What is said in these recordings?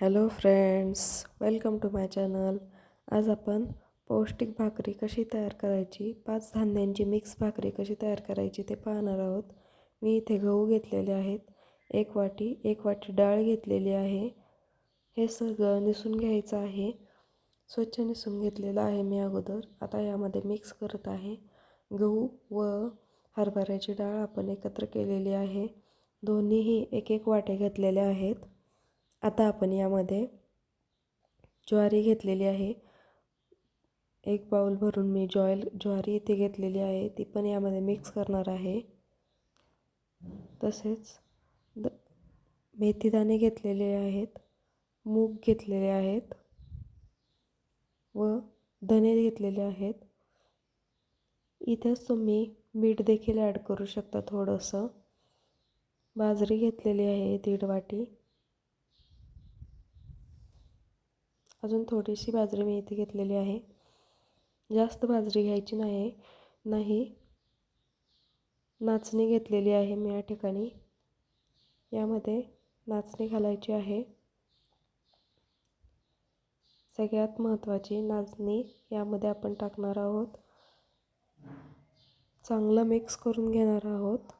Hello friends, welcome to my channel. आज आपण पौष्टिक भाकरी कशी तयार करायची, 5 धान्यांची मिक्स भाकरी कशी तयार करायची ते पाहणार आहोत. मी इथे गहू घेतलेले आहेत, एक वाटी डाळ घेतलेली आहे. हे सगळं निसून घ्यायचं आहे. स्वच्छ निसून घेतलेलं आहे मी अगोदर. आता यामध्ये मिक्स करत आहे. गहू व हरभऱ्याची डाळ आपण एकत्र केलेली आहे. दोन्हीही एक एक वाटे घेतलेल्या आहेत. आता आपण यामध्ये ज्वारी घेतलेली आहे. एक बाउल भरून मी ज्वारी इथे घेतलेली आहे, ती पण यामध्ये मिक्स करणार आहे. तसेच मेथीदाणे घेतलेले आहेत, मूग घेतलेले आहेत व धने घेतलेले आहेत. इथेच तुम्ही मीठ देखील ॲड करू शकता थोडंसं. बाजरी घेतलेली आहे 1.5 वाटी. अजून थोडीशी बाजरी मी इथे घेतलेली आहे. जास्त बाजरी घ्यायची नाही. नाचणी घेतलेली आहे मी या ठिकाणी. यामध्ये नाचणी घालायची आहे. सगळ्यात महत्त्वाची नाचणी यामध्ये आपण टाकणार आहोत. चांगलं मिक्स करून घेणार आहोत.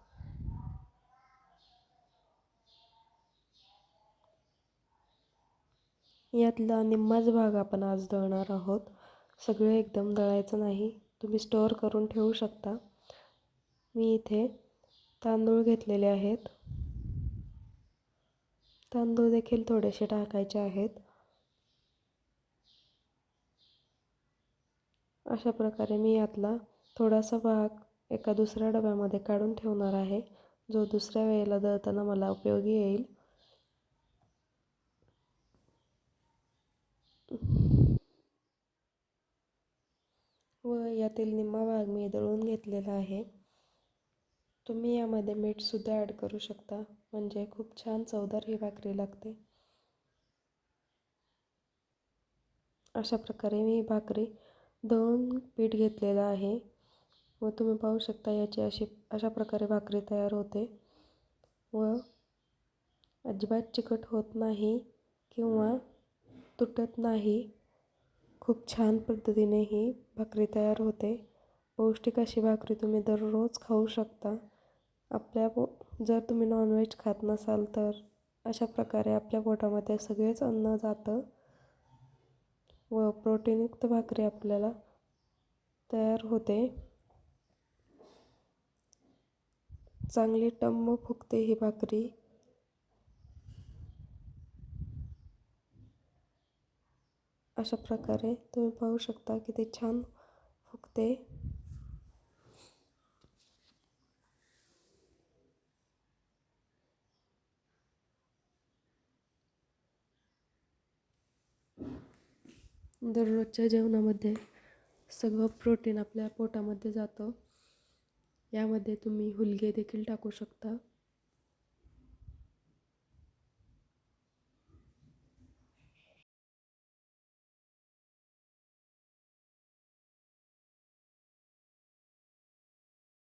यातला निम्माच भाग आपण आज दळणार आहोत. सगळं एकदम दळायचं नाही, तुम्ही स्टोअर करून ठेवू शकता. मी इथे तांदूळ घेतलेले आहेत. तांदूळ देखील थोडेसे टाकायचे आहेत. अशा प्रकारे मी यातला थोडासा भाग एका दुसऱ्या डब्यामध्ये काढून ठेवणार आहे, जो दुसऱ्या वेळेला दळताना मला उपयोगी येईल. व यातील निम्मा भाग मी दळून घेतलेला आहे. तुम्ही यामध्ये मीठसुद्धा ॲड करू शकता, म्हणजे खूप छान चवदार ही भाकरी लागते. अशा प्रकारे मी भाकरी दळून पीठ घेतलेलं आहे व तुम्ही पाहू शकता याची अशा प्रकारे भाकरी तयार होते व अजिबात चिकट होत नाही किंवा तुटत नाही. खूप छान पद्धतीने ही भाकरी तयार होते. पौष्टिक अशी भाकरी तुम्ही दररोज खाऊ शकता. जर तुम्ही नॉनव्हेज खात नसाल तर अशा प्रकारे आपल्या पोटामध्ये सगळेच अन्न जातं व प्रोटीनयुक्त भाकरी आपल्याला तयार होते. चांगली टम्म फुगते ही भाकरी. अशा प्रकारे तुम्ही पाहू शकता की ते छान फुगते. दररोजच्या जेवणामध्ये सगळं प्रोटीन आपल्या पोटामध्ये जातं. यामध्ये तुम्ही हुलगे देखील टाकू शकता.